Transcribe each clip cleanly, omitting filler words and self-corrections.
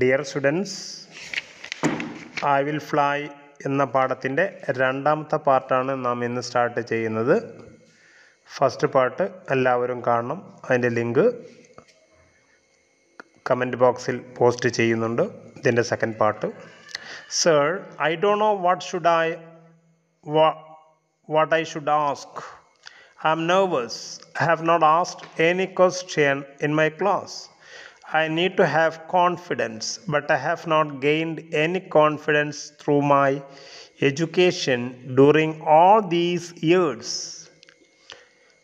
Dear students, I will fly എന്ന പാഠത്തിൻ്റെ രണ്ടാമത്തെ പാർട്ടാണ് നാം ഇന്ന് സ്റ്റാർട്ട് ചെയ്യുന്നത്. ഫസ്റ്റ് പാർട്ട് എല്ലാവരും കാണണം. അതിൻ്റെ ലിങ്ക് കമൻറ്റ് ബോക്സിൽ പോസ്റ്റ് ചെയ്യുന്നുണ്ട്. ഇതിൻ്റെ second part. Sir, I don't know what I should ask. I am nervous. I have not asked any question in my class. I need to have confidence, but I have not gained any confidence through my education during all these years.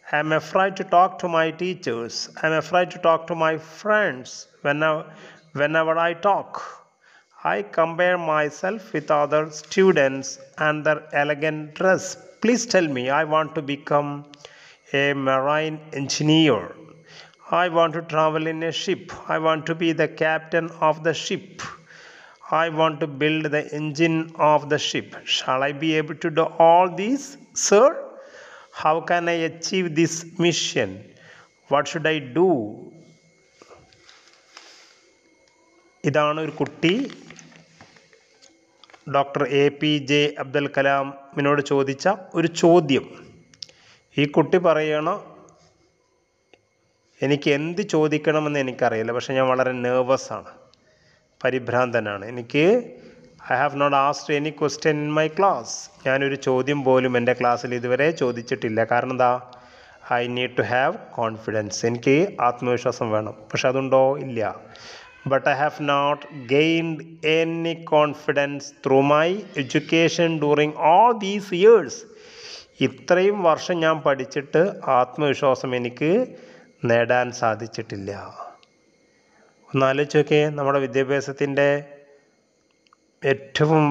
I am afraid to talk to my teachers. I am afraid to talk to my friends. Whenever I talk, I compare myself with other students and their elegant dress. Please tell me, I want to become a marine engineer. I want to travel in a ship. I want to be the captain of the ship. I want to build the engine of the ship. Shall I be able to do all these, sir? How can I achieve this mission? What should I do? ഇതാണ് ഒരു കുട്ടി doctor APJ Abdul കലാമിനോട് ചോദിച്ച ഒരു ചോദ്യം. ഈ കുട്ടി പറയണം, എനിക്ക് എന്ത് ചോദിക്കണമെന്ന് എനിക്കറിയില്ല, പക്ഷെ ഞാൻ വളരെ നെർവസാണ്, പരിഭ്രാന്തനാണ്. I have not asked any question in my class. ഞാനൊരു ചോദ്യം പോലും എൻ്റെ ക്ലാസ്സിൽ ഇതുവരെ ചോദിച്ചിട്ടില്ല. കാരണം എന്താ? I need to have confidence. എനിക്ക് ആത്മവിശ്വാസം വേണം. പക്ഷെ അതുണ്ടോ? ഇല്ല. But I have not gained any confidence through my education during all these years. ഇത്രയും വർഷം ഞാൻ പഠിച്ചിട്ട് ആത്മവിശ്വാസം എനിക്ക് നേടാൻ സാധിച്ചിട്ടില്ല. ഒന്നാലോചിച്ച് നോക്കിയേ, നമ്മുടെ വിദ്യാഭ്യാസത്തിൻ്റെ ഏറ്റവും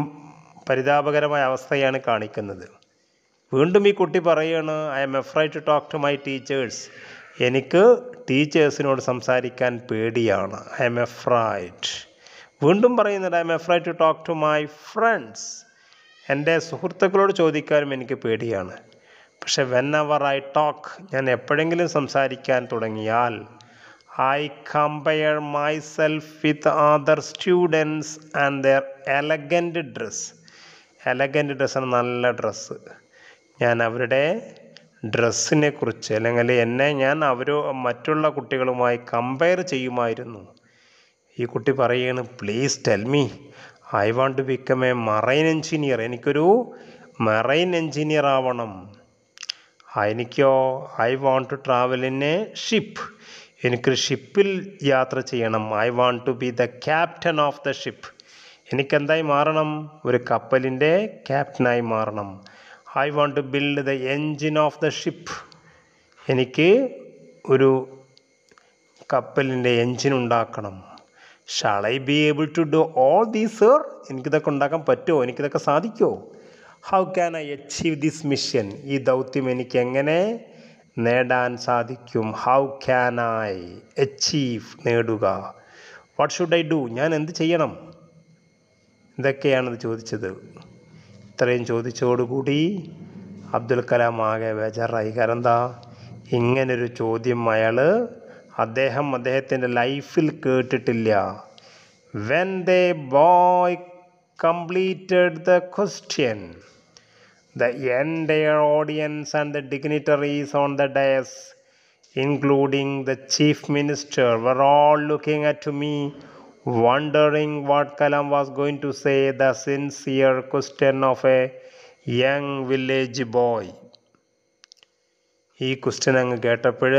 പരിതാപകരമായ അവസ്ഥയാണ് കാണിക്കുന്നത്. വീണ്ടും ഈ കുട്ടി പറയുകയാണ്, I am afraid to talk to my teachers. എനിക്ക് ടീച്ചേഴ്സിനോട് സംസാരിക്കാൻ പേടിയാണ്. I am afraid. വീണ്ടും പറയുന്നത്, I am afraid to talk to my friends. എൻ്റെ സുഹൃത്തുക്കളോട് ചോദിക്കാനും എനിക്ക് പേടിയാണ്. പക്ഷെ വെനെവർ ഐ ടോക്ക്, ഞാൻ എപ്പോഴെങ്കിലും സംസാരിക്കാൻ തുടങ്ങിയാൽ, I compare myself with other students and their elegant dress. Elegant ഡ്രസ്സാണ്, നല്ല ഡ്രസ്സ്. ഞാൻ അവരുടെ ഡ്രസ്സിനെ കുറിച്ച് അല്ലെങ്കിൽ ഞാൻ മറ്റുള്ള കുട്ടികളുമായി കമ്പയർ ചെയ്യുമായിരുന്നു. ഈ കുട്ടി പറയുകയാണ്, please tell me, I want to become a marine engineer. എനിക്കൊരു മറൈൻ എൻജിനീയർ ആവണം. എനിക്കോ I want to travel in a ship. എനിക്കൊരു ഷിപ്പിൽ യാത്ര ചെയ്യണം. I want to be the captain of the ship. എനിക്കെന്തായി മാറണം? ഒരു കപ്പലിൻ്റെ ക്യാപ്റ്റനായി മാറണം. I want to build the engine of the ship. എനിക്ക് ഒരു കപ്പലിൻ്റെ എൻജിൻ ഉണ്ടാക്കണം. Shall I be able to do all these, sir? എനിക്കിതൊക്കെ ഉണ്ടാക്കാൻ പറ്റുമോ? എനിക്കിതൊക്കെ സാധിക്കുമോ? How can I achieve this mission? ഈ ദൗത്യം എനിക്ക് എങ്ങനെ നേടാൻ സാധിക്കും? ഹൗ ക്യാൻ ഐ അച്ചീവ്, നേടുക. What should I do? ഞാൻ എന്ത് ചെയ്യണം? ഇതൊക്കെയാണിത് ചോദിച്ചത്. ഇത്രയും ചോദിച്ചതോടുകൂടി അബ്ദുൽ കലാം ആകെ ബേജാറായി. കാരണം എന്താ? ഇങ്ങനൊരു ചോദ്യം അദ്ദേഹത്തിൻ്റെ ലൈഫിൽ കേട്ടിട്ടില്ല. When the boy completed the question, the entire audience and the dignitaries on the dais, including the chief minister, were all looking at me, wondering what Kalam was going to say. The sincere question of a young village boy. ഈ question അങ്ങ് കേട്ടപ്പോൾ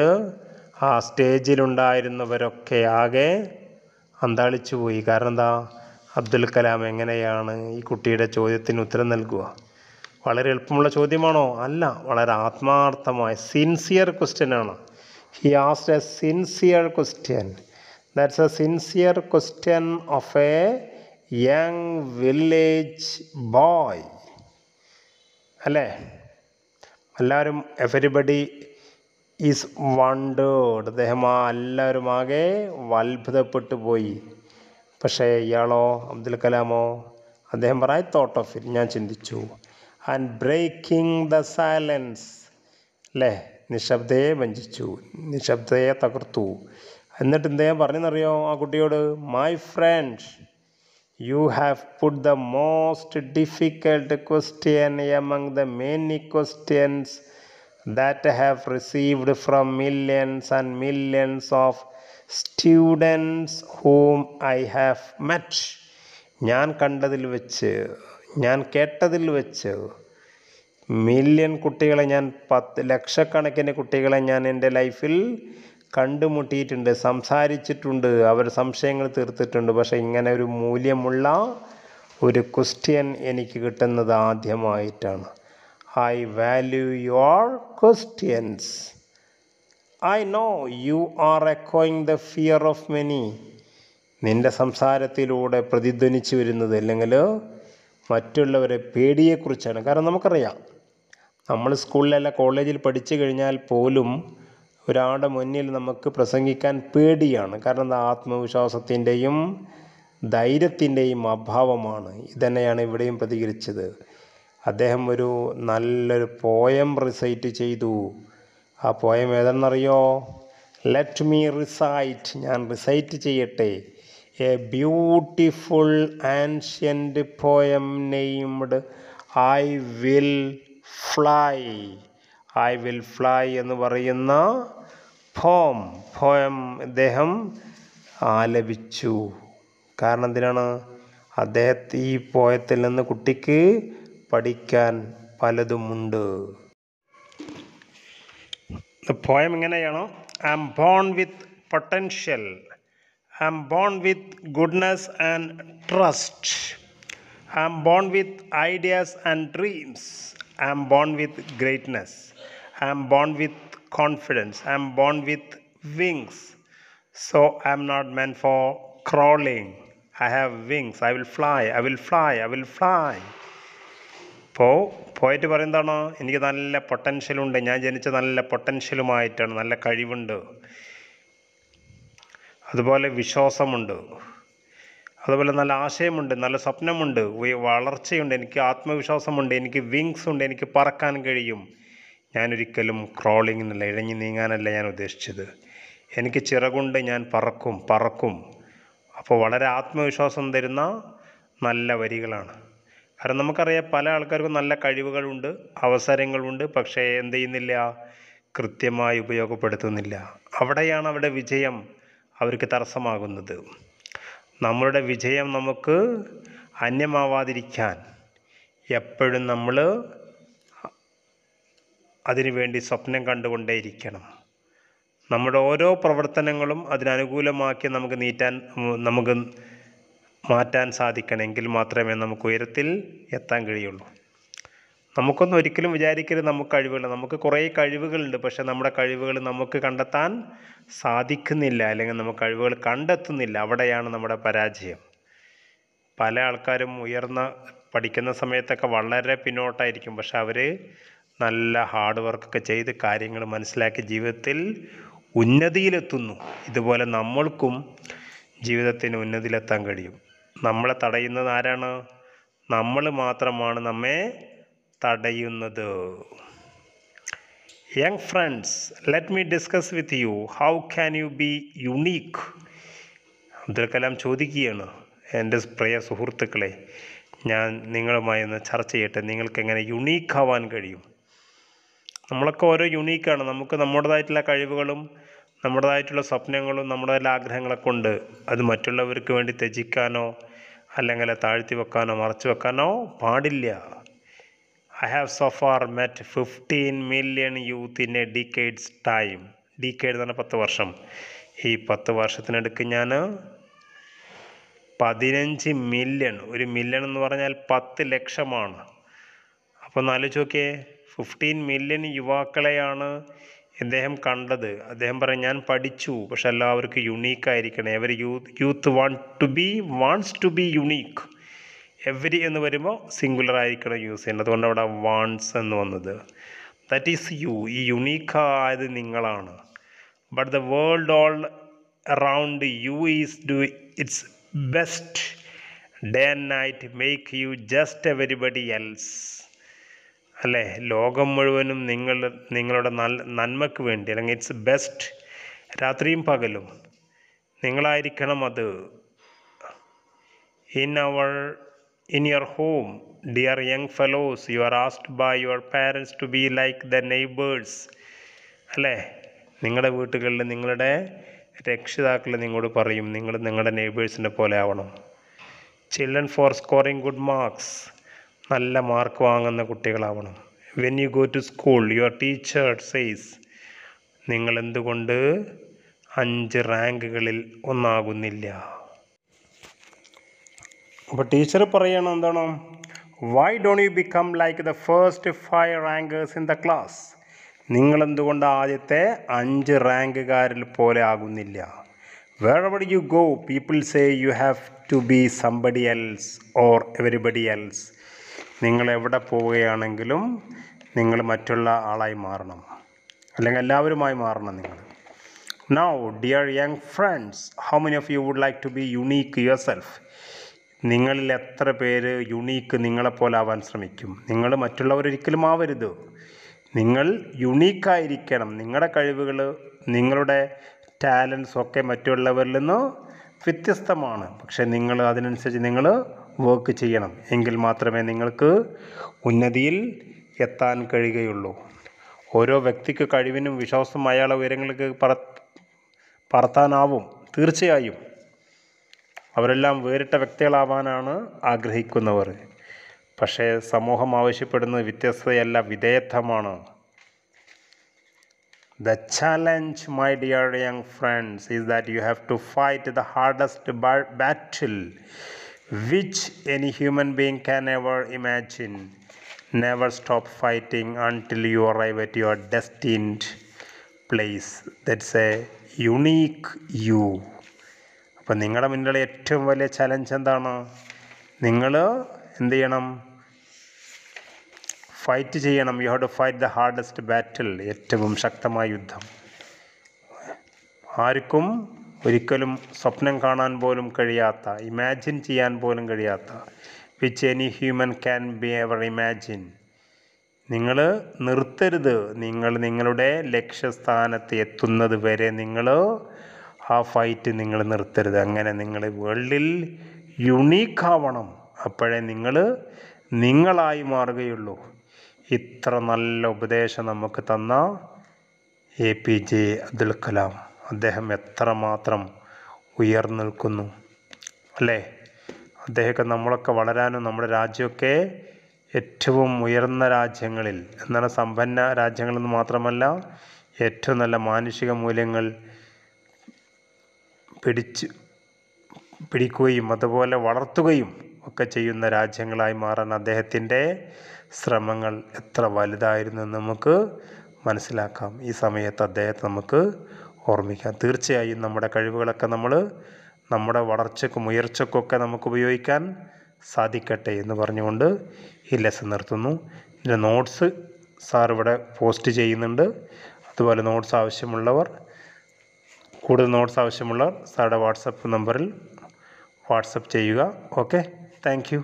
ആ സ്റ്റേജിലുണ്ടായിരുന്നവരൊക്കെ ആകെ അന്താളിച്ചു പോയി. കാരണം എന്താ? അബ്ദുൽ കലാം എങ്ങനെയാണ് ഈ കുട്ടിയുടെ ചോദ്യത്തിന് ഉത്തരം നൽകുക? വളരെ എളുപ്പമുള്ള ചോദ്യമാണോ? അല്ല, വളരെ ആത്മാർത്ഥമായ സിൻസിയർ ക്വസ്റ്റ്യനാണ്. He asked A sincere question. That's A sincere question of A young village boy. അല്ലേ? എല്ലാവരും, എവരിബഡി ഈസ് വണ്ടേർഡ്. എല്ലാവരും ആകെ അത്ഭുതപ്പെട്ടു പോയി. പക്ഷേ ഇയാളോ, അബ്ദുൽ കലാമോ, അദ്ദേഹം ഐ തോട്ട് ഓഫ് ഇറ്റ്, ഞാൻ ചിന്തിച്ചു. ആൻഡ് ബ്രേക്കിംഗ് ദ സൈലൻസ്, അല്ലേ, നിശബ്ദയെ വഞ്ചിച്ചു, നിശബ്ദയെ തകർത്തു. എന്നിട്ട് അദ്ദേഹം പറഞ്ഞെന്നറിയോ ആ കുട്ടിയോട്, my friend, you have put the most difficult question among the many questions that have received from millions and millions of students whom I have met. ഞാൻ കണ്ടതിൽ വെച്ച്, ഞാൻ കേട്ടതിൽ വെച്ച് മില്യൺ കുട്ടികളെ, ഞാൻ ലക്ഷക്കണക്കിന് കുട്ടികളെ ഞാൻ എൻ്റെ ലൈഫിൽ കണ്ടുമുട്ടിയിട്ടുണ്ട്, സംസാരിച്ചിട്ടുണ്ട്, അവർ സംശയങ്ങൾ തീർത്തിട്ടുണ്ട്. പക്ഷേ ഇങ്ങനെ ഒരു മൂല്യമുള്ള ഒരു ക്വസ്റ്റ്യൻ എനിക്ക് കിട്ടുന്നത് ആദ്യമായിട്ടാണ്. I value your questions. I know you are echoing the fear of many. നിന്റെ സംസാരത്തിലൂടെ പ്രതിധ്വനിച്ചു വരുന്നത് അല്ലെങ്കിൽ മറ്റുള്ളവരെ പേടിയെക്കുറിച്ചാണ്. കാരണം നമുക്കറിയാം, നമ്മൾ സ്കൂളിലല്ല കോളേജിൽ പഠിച്ചു കഴിഞ്ഞാൽ പോലും ഒരാളുടെ മുന്നിൽ നമുക്ക് പ്രസംഗിക്കാൻ പേടിയാണ്. കാരണം ആത്മവിശ്വാസത്തിൻ്റെയും ധൈര്യത്തിൻ്റെയും അഭാവമാണ്. ഇതന്നെയാണ് ഇവിടെയും പ്രതികരിച്ചത്. അദ്ദേഹം ഒരു നല്ലൊരു പോയം റിസൈറ്റ് ചെയ്തു. ആ പോയം ഏതെന്നറിയോ? ലെറ്റ് മീ റിസൈറ്റ്, ഞാൻ റിസൈറ്റ് ചെയ്യട്ടെ. A beautiful ancient poem named I will fly. I will fly എന്ന് പറയുന്ന പോയം അദ്ദേഹം ആലപിച്ചു. കാരണം എന്തിനാണ്? അദ്ദേഹത്തെ ഈ പോയത്തിൽ നിന്ന് കുട്ടിക്ക് പഠിക്കാൻ പലതുമുണ്ട്. പോയം ഇങ്ങനെയാണ്: I am born with potential, I am born with goodness and trust, I am born with ideas and dreams, I am born with greatness, I am born with confidence, I am born with wings, so I am not meant for crawling, I have wings, I will fly, I will fly, I will fly. അപ്പോൾ പോയിട്ട് പറയുന്നതാണ്, എനിക്ക് നല്ല പൊട്ടൻഷ്യലുണ്ട്, ഞാൻ ജനിച്ച നല്ല പൊട്ടൻഷ്യലുമായിട്ടാണ്, നല്ല കഴിവുണ്ട്, അതുപോലെ വിശ്വാസമുണ്ട്, അതുപോലെ നല്ല ആശയമുണ്ട്, നല്ല സ്വപ്നമുണ്ട്, വളർച്ചയുണ്ട്, എനിക്ക് ആത്മവിശ്വാസമുണ്ട്, എനിക്ക് വിങ്സ് ഉണ്ട്, എനിക്ക് പറക്കാൻ കഴിയും. ഞാനൊരിക്കലും ക്രോളിംഗ് എന്നല്ല, ഇഴഞ്ഞു നീങ്ങാനല്ല ഞാൻ ഉദ്ദേശിച്ചത്. എനിക്ക് ചിറകുണ്ട്, ഞാൻ പറക്കും. അപ്പോൾ വളരെ ആത്മവിശ്വാസം തരുന്ന നല്ല വരികളാണ്. കാരണം നമുക്കറിയാം, പല ആൾക്കാർക്കും നല്ല കഴിവുകളുണ്ട്, അവസരങ്ങളുണ്ട്, പക്ഷേ എന്ത് ചെയ്യുന്നില്ല? കൃത്യമായി ഉപയോഗപ്പെടുത്തുന്നില്ല. അവിടെയാണ് അവിടെ വിജയം അവർക്ക് തടസ്സമാകുന്നത്. നമ്മളുടെ വിജയം നമുക്ക് അന്യമാവാതിരിക്കാൻ എപ്പോഴും നമ്മൾ അതിനുവേണ്ടി സ്വപ്നം കണ്ടുകൊണ്ടേയിരിക്കണം. നമ്മുടെ ഓരോ പ്രവർത്തനങ്ങളും അതിനനുകൂലമാക്കി നമുക്ക് മാറ്റാൻ സാധിക്കണമെങ്കിൽ മാത്രമേ നമുക്ക് ഉയരത്തിൽ എത്താൻ കഴിയുള്ളൂ. നമുക്കൊന്നും ഒരിക്കലും വിചാരിക്കരുത് നമുക്ക് കഴിവുകൾ. നമുക്ക് കുറേ കഴിവുകളുണ്ട്, പക്ഷെ നമ്മുടെ കഴിവുകൾ നമുക്ക് കണ്ടെത്താൻ സാധിക്കുന്നില്ല, അല്ലെങ്കിൽ നമുക്ക് കഴിവുകൾ കണ്ടെത്തുന്നില്ല. അവിടെയാണ് നമ്മുടെ പരാജയം. പല ആൾക്കാരും പഠിക്കുന്ന സമയത്തൊക്കെ വളരെ പിന്നോട്ടായിരിക്കും, പക്ഷെ അവർ നല്ല ഹാർഡ് വർക്കൊക്കെ ചെയ്ത് കാര്യങ്ങൾ മനസ്സിലാക്കി ജീവിതത്തിൽ ഉന്നതിയിലെത്തുന്നു. ഇതുപോലെ നമ്മൾക്കും ജീവിതത്തിന് ഉന്നതിയിലെത്താൻ കഴിയും. നമ്മളെ തടയുന്നത് ആരാണ്? നമ്മൾ മാത്രമാണ് നമ്മെ തടയുന്നത്. Young friends, let me discuss with you, how can you B unique? Abdul Kalam ചോദിക്കുകയാണ്, എൻ്റെ പ്രിയ സുഹൃത്തുക്കളെ, ഞാൻ നിങ്ങളുമായി ഒന്ന് ചർച്ച ചെയ്യട്ടെ, നിങ്ങൾക്ക് എങ്ങനെ യുണീക്കാവാൻ കഴിയും? നമ്മളൊക്കെ ഓരോ യുണീക്കാണ്. നമുക്ക് നമ്മുടേതായിട്ടുള്ള കഴിവുകളും നമ്മുടേതായിട്ടുള്ള സ്വപ്നങ്ങളും നമ്മുടേതായിട്ടുള്ള ആഗ്രഹങ്ങളൊക്കെ ഉണ്ട്. അത് മറ്റുള്ളവർക്ക് വേണ്ടി ത്യജിക്കാനോ അല്ലെങ്കിൽ താഴ്ത്തി വെക്കാനോ മറച്ചു വെക്കാനോ പാടില്ല. I have so far met 15 million youth in a decade's time. Decade എന്ന് പറഞ്ഞാൽ 10 വർഷം. ഈ 10 വർഷത്തിനടുക്ക് ഞാൻ 15 മില്യൺ, ഒരു മില്യൺ എന്ന് പറഞ്ഞാൽ 10 ലക്ഷമാണ്. അപ്പോൾ ഒന്ന് ആലോചിച്ച് നോക്കിയേ, 15 മില്യൺ യുവാക്കളെയാണ് അദ്ദേഹം കണ്ടത്. അദ്ദേഹം പറയും, ഞാൻ പഠിച്ചു, പക്ഷെ എല്ലാവർക്കും യുണീക്കായിരിക്കണം. Every youth wants to be unique. Every എന്ന് വരുമ്പോൾ സിംഗുലർ ആയിരിക്കണം യൂസ് ചെയ്യേണ്ടത്. അതുകൊണ്ട് അവിടെ വാണ്ട്സ് എന്ന് വന്നത്. That is you. ഈ യുണീക്കായത് നിങ്ങളാണ്. But the world all around you is do its best day and night make you just everybody else. അല്ലേ? ലോകം മുഴുവനും നിങ്ങളുടെ നന്മയ്ക്ക് വേണ്ടി, അല്ലെങ്കിൽ ഇറ്റ്സ് ബെസ്റ്റ് രാത്രിയും പകലും നിങ്ങളായിരിക്കണം അത്. In your home, dear young fellows, you are asked by your parents to be like the neighbors. അല്ലേ? നിങ്ങളുടെ വീട്ടുകളിൽ നിങ്ങളുടെ രക്ഷിതാക്കൾ നിങ്ങളോട് പറയും നിങ്ങൾ നിങ്ങളുടെ നെയ്ബേഴ്സിനെ പോലെ ആവണം. Children for scoring good marks, നല്ല മാർക്ക് വാങ്ങുന്ന കുട്ടികളാവണം. When you go to school your teacher says, നിങ്ങൾ എന്തുകൊണ്ട് 5 റാങ്കുകളിൽ ഒന്നാകുന്നില്ല? അപ്പോൾ ടീച്ചർ പറയണം എന്താണ്? Why don't you become like the first 5 rankers in the class? നിങ്ങളെന്തുകൊണ്ട് ആദ്യത്തെ 5 റാങ്കുകാരിൽ പോലെ ആകുന്നില്ല? Wherever you go, people say you have to be somebody else or everybody else. നിങ്ങൾ എവിടെ പോവുകയാണെങ്കിലും നിങ്ങൾ മറ്റുള്ള ആളായി മാറണം, അല്ലെങ്കിൽ എല്ലാവരുമായി മാറണം നിങ്ങൾ. Now, dear young friends, how many of you would like to be unique yourself? നിങ്ങളിൽ എത്ര പേര് യുണീക്ക് നിങ്ങളെപ്പോലെ ആവാൻ ശ്രമിക്കും? നിങ്ങൾ മറ്റുള്ളവരൊരിക്കലും ആവരുത്. നിങ്ങൾ യുണീക്കായിരിക്കണം. നിങ്ങളുടെ കഴിവുകൾ, നിങ്ങളുടെ ടാലൻസ് ഒക്കെ മറ്റുള്ളവരിൽ നിന്ന് വ്യത്യസ്തമാണ്. പക്ഷെ നിങ്ങൾ അതിനനുസരിച്ച് നിങ്ങൾ വർക്ക് ചെയ്യണം. എങ്കിൽ മാത്രമേ നിങ്ങൾക്ക് ഉന്നതിയിൽ എത്താൻ കഴിയുകയുള്ളൂ. ഓരോ വ്യക്തിക്ക് കഴിവിനും വിശ്വാസം അയാളെ ഉയരങ്ങൾക്ക് പറത്താനാവും. തീർച്ചയായും അവരെല്ലാം വേറിട്ട വ്യക്തികളാവാനാണ് ആഗ്രഹിക്കുന്നവർ. പക്ഷേ സമൂഹം ആവശ്യപ്പെടുന്നത് വ്യത്യസ്തതയല്ല, വിധേയത്വമാണ്. The challenge, my dear young friends, is that you have to fight the hardest battle which any human being can ever imagine. Never stop fighting until you arrive at your destined place. That's a unique you. അപ്പം നിങ്ങളുടെ മുന്നിലുള്ള ഏറ്റവും വലിയ challenge എന്താണ്? നിങ്ങൾ എന്ത് ചെയ്യണം? Fight ചെയ്യണം. You have to fight the hardest battle, ഏറ്റവും ശക്തമായ യുദ്ധം. ആർക്കും ഒരിക്കലും സ്വപ്നം കാണാൻ പോലും കഴിയാത്ത, ഇമാജിൻ ചെയ്യാൻ പോലും കഴിയാത്ത, which any human can be ever imagine. നിങ്ങൾ നിർത്തരുത്. നിങ്ങൾ നിങ്ങളുടെ ലക്ഷ്യസ്ഥാനത്ത് എത്തുന്നത് വരെ നിങ്ങൾ ആ ഫൈറ്റ് നിങ്ങൾ നിർത്തരുത്. അങ്ങനെ നിങ്ങൾ വേൾഡിൽ യുണീക്കാവണം. അപ്പോഴേ നിങ്ങൾ നിങ്ങളായി മാറുകയുള്ളൂ. ഇത്ര നല്ല ഉപദേശം നമുക്ക് തന്ന APJ അബ്ദുൽ കലാം, അദ്ദേഹം എത്രമാത്രം ഉയർന്നു നിൽക്കുന്നു അല്ലേ? അദ്ദേഹമൊക്കെ നമ്മളൊക്കെ വളരാനും നമ്മുടെ രാജ്യമൊക്കെ ഏറ്റവും ഉയർന്ന രാജ്യങ്ങളിൽ, എന്നാൽ സമ്പന്ന രാജ്യങ്ങളെന്ന് മാത്രമല്ല, ഏറ്റവും നല്ല മാനുഷിക മൂല്യങ്ങൾ പിടിക്കുകയും അതുപോലെ വളർത്തുകയും ഒക്കെ ചെയ്യുന്ന രാജ്യങ്ങളായി മാറാൻ അദ്ദേഹത്തിൻ്റെ ശ്രമങ്ങൾ എത്ര വലുതായിരുന്നു എന്ന് നമുക്ക് മനസ്സിലാക്കാം. ഈ സമയത്ത് അദ്ദേഹത്തെ നമുക്ക് ഓർമ്മിക്കാം. തീർച്ചയായും നമ്മുടെ കഴിവുകളൊക്കെ നമ്മുടെ വളർച്ചയ്ക്കും ഉയർച്ചയ്ക്കൊക്കെ നമുക്ക് ഉപയോഗിക്കാൻ സാധിക്കട്ടെ എന്ന് പറഞ്ഞുകൊണ്ട് ഈ ലെസൺ നിർത്തുന്നു. ഇതിൻ്റെ നോട്ട്സ് സാർ ഇവിടെ പോസ്റ്റ് ചെയ്യുന്നുണ്ട്. അതുപോലെ കൂടുതൽ നോട്ട്സ് ആവശ്യമുള്ളവർ സാറുടെ വാട്സപ്പ് നമ്പറിൽ വാട്സപ്പ് ചെയ്യുക. Okay, thank you.